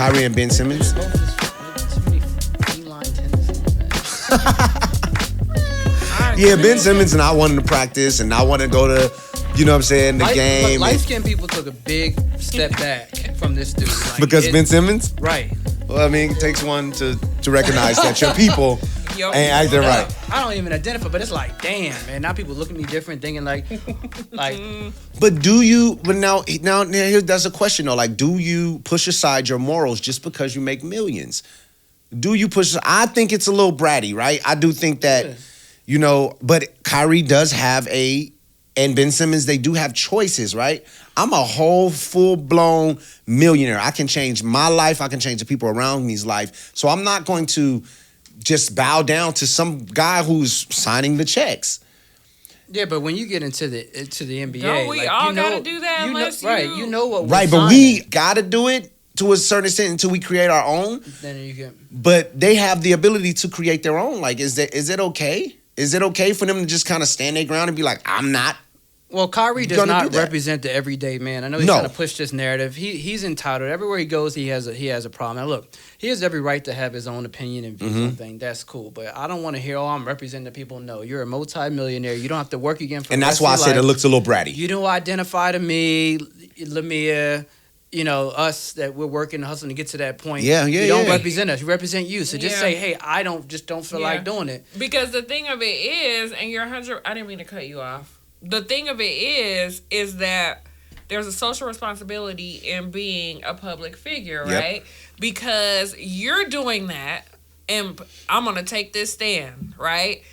Kyrie and Ben Simmons. Yeah, Ben Simmons and I wanted to practice, and I wanted to go to, you know what I'm saying, the game. Light-skinned people took a big step back from this dude. Like, because Ben Simmons? Right. Well, I mean, it takes one to recognize that your people ain't acting right. I don't even identify, but it's like, damn, man. Now people look at me different, thinking like. But do you? But now there's a question though. Like, do you push aside your morals just because you make millions? Do you push? I think it's a little bratty, right? I do think that. Yeah. You know, but Kyrie does have and Ben Simmons, they do have choices, right? I'm a whole full-blown millionaire. I can change my life. I can change the people around me's life. So I'm not going to just bow down to some guy who's signing the checks. Yeah, but when you get into the NBA, don't we all gotta do that unless you... Right, you know what we're right, but we gotta do it to a certain extent until we create our own. Then you can. But they have the ability to create their own. Like, is it okay? Is it okay for them to just kind of stand their ground and be like, I'm not? Well, Kyrie does not represent the everyday man. I know he's trying to push this narrative. He's entitled. Everywhere he goes, he has a problem. Now, look, he has every right to have his own opinion and views on things. That's cool. But I don't want to hear, I'm representing the people. No, you're a multi-millionaire. You don't have to work again for the rest of your life. And that's why I said it looks a little bratty. You don't identify to me, Lamia, you know, us that we're working, hustling to get to that point. Yeah. You don't represent us. You represent you. So just say, hey, I don't feel like doing it. Because the thing of it is, and you're 100, I didn't mean to cut you off. The thing of it is that there's a social responsibility in being a public figure, right? Because you're doing that, and I'm going to take this stand, right?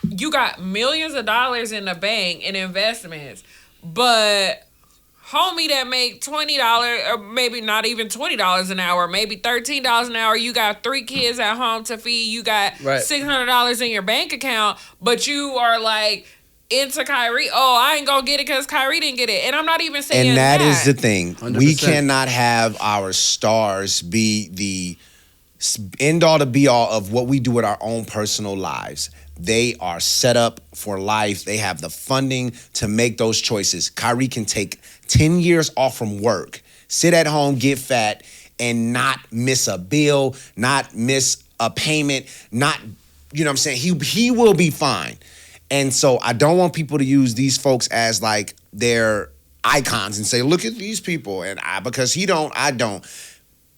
You got millions of dollars in the bank in investments, but homie that make $20 or maybe not even $20 an hour, maybe $13 an hour, you got 3 kids at home to feed, you got $600 in your bank account, but you are like into Kyrie. Oh, I ain't gonna get it because Kyrie didn't get it. And I'm not even saying and that is the thing. 100%. We cannot have our stars be the end all to be all of what we do with our own personal lives. They are set up for life. They have the funding to make those choices. Kyrie can take 10 years off from work, sit at home, get fat, and not miss a bill, not miss a payment, not, you know what I'm saying? He will be fine. And so I don't want people to use these folks as like their icons and say, look at these people. And because I don't.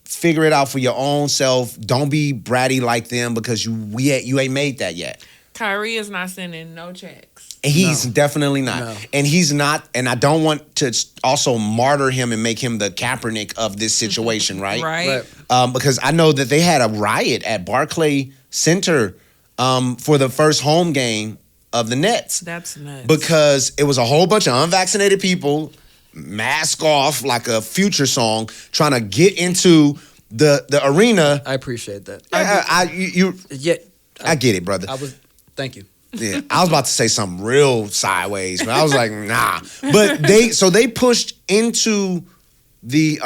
Figure it out for your own self. Don't be bratty like them because you ain't made that yet. Kyrie is not sending no checks. He's definitely not. No. And he's not, and I don't want to also martyr him and make him the Kaepernick of this situation, right? Right. Because I know that they had a riot at Barclays Center for the first home game of the Nets. That's nuts. Because it was a whole bunch of unvaccinated people, mask off like a Future song, trying to get into the arena. I appreciate that. I get it, brother. Thank you. Yeah, I was about to say something real sideways, but I was like, nah. But they pushed into the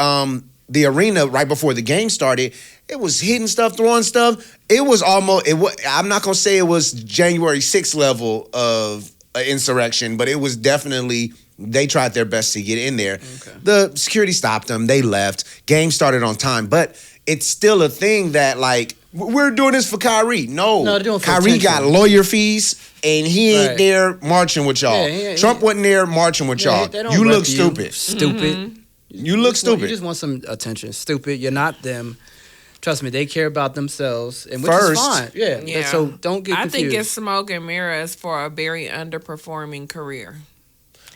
arena right before the game started. It was hitting stuff, throwing stuff. It was almost. I'm not gonna say it was January 6th level of insurrection, but it was definitely. They tried their best to get in there. Okay. The security stopped them. They left. Game started on time, but it's still a thing that like. We're doing this for Kyrie. No they're doing Kyrie got lawyer fees, and he ain't there marching with y'all. Trump wasn't there marching with y'all. You look stupid. Stupid. Mm-hmm. You look stupid. You just want some attention. Stupid. You're not them. Trust me, they care about themselves, and which First, is fine. Yeah. So don't get confused. I think it's smoke and mirrors for a very underperforming career.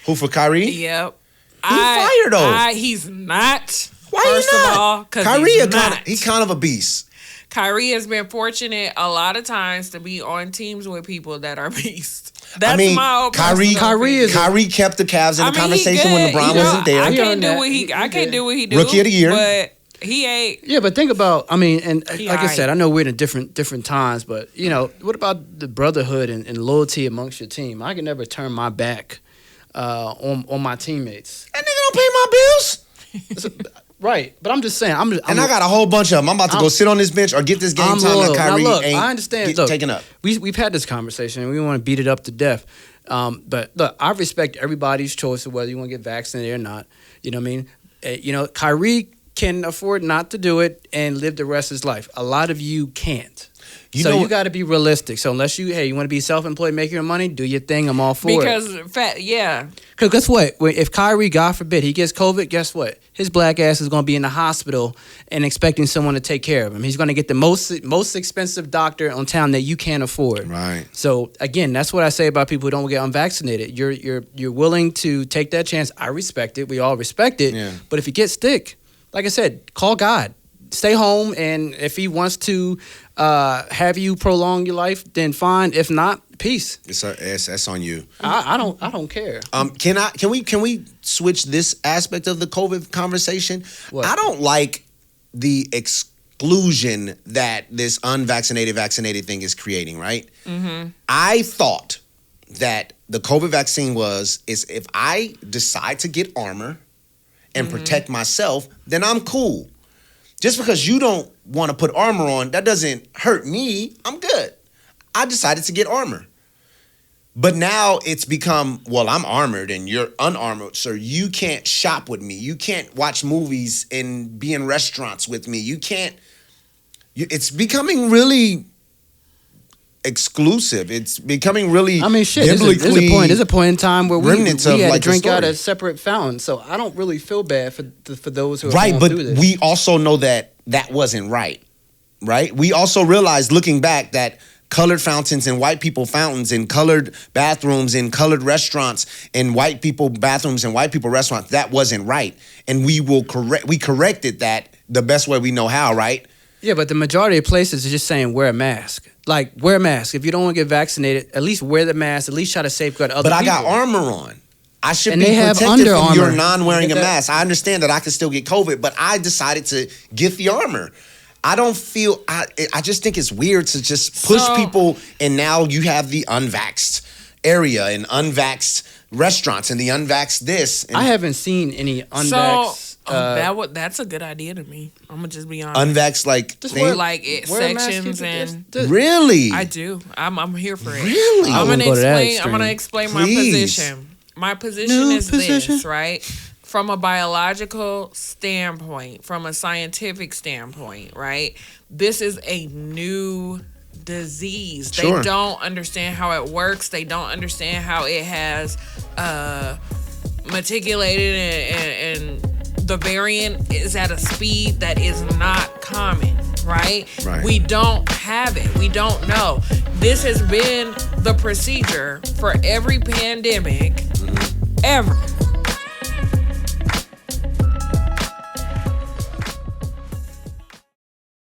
Who, for Kyrie? Yep. He's fired though. He's not. Why first he not? Of all, Kyrie, he's kind of a beast. Kyrie has been fortunate a lot of times to be on teams with people that are beasts. That's my own Kyrie kept the Cavs in the conversation when LeBron wasn't there. I can't do what he do. Rookie of the year. But he ain't. Yeah, but think about, I said, I know we're in different times, but, what about the brotherhood and loyalty amongst your team? I can never turn my back on my teammates. That nigga don't pay my bills. Right, but I'm just saying. I got a whole bunch of them. I'm about to go sit on this bench or get this game time that Kyrie ain't I understand. taken up. We've had this conversation, and we want to beat it up to death. But look, I respect everybody's choice of whether you want to get vaccinated or not. You know what I mean? Kyrie can afford not to do it and live the rest of his life. A lot of you can't. You got to be realistic. So unless you want to be self-employed, make your money, do your thing. I'm all for it. Because guess what? If Kyrie, God forbid, he gets COVID, guess what? His black ass is going to be in the hospital and expecting someone to take care of him. He's going to get the most expensive doctor on town that you can't afford. Right. So again, that's what I say about people who don't get unvaccinated. You're willing to take that chance. I respect it. We all respect it. Yeah. But if you get sick, like I said, call God. Stay home, and if he wants to have you prolong your life, then fine. If not, peace. That's on you. I don't care. Can we switch this aspect of the COVID conversation? What? I don't like the exclusion that this vaccinated thing is creating. Right? Mm-hmm. I thought that the COVID vaccine is if I decide to get armor and protect myself, then I'm cool. Just because you don't want to put armor on, that doesn't hurt me. I'm good. I decided to get armor. But now it's become, well, I'm armored and you're unarmored, so you can't shop with me. You can't watch movies and be in restaurants with me. You can't. It's becoming really exclusive. It's becoming really. I mean, shit. There's a point in time where we had to drink out of separate fountains. So I don't really feel bad for those who are going through this. Right, but we also know that wasn't right. Right. We also realized, looking back, that colored fountains and white people fountains and colored bathrooms and colored restaurants and white people bathrooms and white people restaurants, that wasn't right. And we corrected that the best way we know how. Right. Yeah, but the majority of places are just saying wear a mask. Like, wear a mask. If you don't want to get vaccinated, at least wear the mask. At least try to safeguard other people. But I got armor on. I should be protected from your non-wearing a mask. I understand that I can still get COVID, but I decided to get the armor. I don't feel... I just think it's weird to just push people, and now you have the unvaxxed area and unvaxxed restaurants and the unvaxxed this. And I haven't seen any unvaxxed... that's a good idea to me. I'm gonna just be honest. Unvaxxed, like sections and really, I do. I'm here for it. Really, I'm gonna explain my position. My position is this, right? From a biological standpoint, from a scientific standpoint, right? This is a new disease. Sure. They don't understand how it works. They don't understand how it has matriculated and the variant is at a speed that is not common, right? We don't have it. We don't know. This has been the procedure for every pandemic ever.